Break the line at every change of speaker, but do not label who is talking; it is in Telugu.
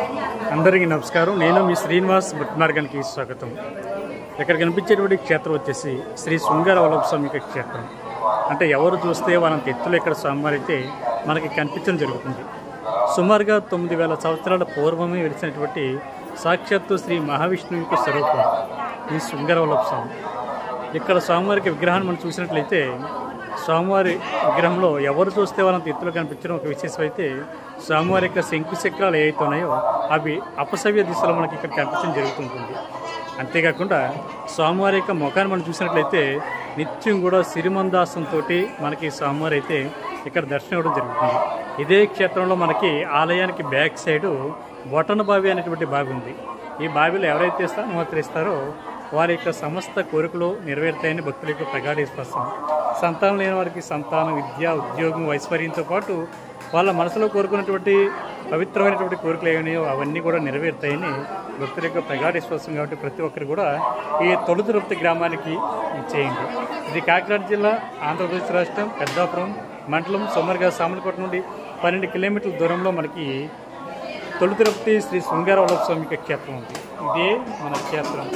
అందరికీ నమస్కారం. నేను మీ శ్రీనివాస్ భట్మార్గానికి స్వాగతం. ఇక్కడ కనిపించేటువంటి క్షేత్రం వచ్చేసి శ్రీ శృంగార వల్లభ స్వామి క్షేత్రం. అంటే ఎవరు చూస్తే వాళ్ళ ఎత్తులు ఇక్కడ స్వామివారు అయితే మనకి కనిపించడం జరుగుతుంది. సుమారుగా 9000 సంవత్సరాల పూర్వమే వెలిసినటువంటి సాక్షాత్తు శ్రీ మహావిష్ణువు యొక్క స్వరూపం ఈ శృంగార వల్లభ స్వామి. ఇక్కడ స్వామివారికి విగ్రహాన్ని మనం చూసినట్లయితే స్వామివారి విగ్రహంలో ఎవరు చూస్తే వాళ్ళంత ఎత్తులు కనిపించడం ఒక విశేషం అయితే, స్వామివారి యొక్క శంకుచక్రాలు ఏవైతే ఉన్నాయో అవి అపసవ్య దిశలో మనకి ఇక్కడ కనిపించడం జరుగుతుంటుంది. అంతేకాకుండా స్వామివారి యొక్క ముఖాన్ని మనం చూసినట్లయితే నిత్యం కూడా సిరిమందాసంతో మనకి స్వామివారి అయితే ఇక్కడ దర్శనం ఇవ్వడం జరుగుతుంది. ఇదే క్షేత్రంలో మనకి ఆలయానికి బ్యాక్ సైడు బొటన బావి అనేటువంటి బావి ఉంది. ఈ బావిలో ఎవరైతే అనుమతిస్తారో వారి యొక్క సమస్త కోరికలు నెరవేరుతాయని భక్తుల యొక్క ప్రగాఢ విశ్వాసం. సంతానం లేని వారికి సంతానం, విద్య, ఉద్యోగం, ఐశ్వర్యంతో పాటు వాళ్ళ మనసులో కోరుకున్నటువంటి పవిత్రమైనటువంటి కోరికలు ఏమైనాయో అవన్నీ కూడా నెరవేరుతాయని భక్తుల యొక్క ప్రగాఢ విశ్వాసం. కాబట్టి ప్రతి ఒక్కరు కూడా ఈ తొలుతురుప్తి గ్రామానికి ఇచ్చేయండి. ఇది కాకినాడ జిల్లా, ఆంధ్రప్రదేశ్ రాష్ట్రం, పెద్దాపురం మండలం, సోమర్గా సామలకోట నుండి 12 కిలోమీటర్ల దూరంలో మనకి తొలుతురుప్తి శ్రీ శృంగార వల్లభ స్వామి క్షేత్రం ఉంది. ఇదే మన క్షేత్రం.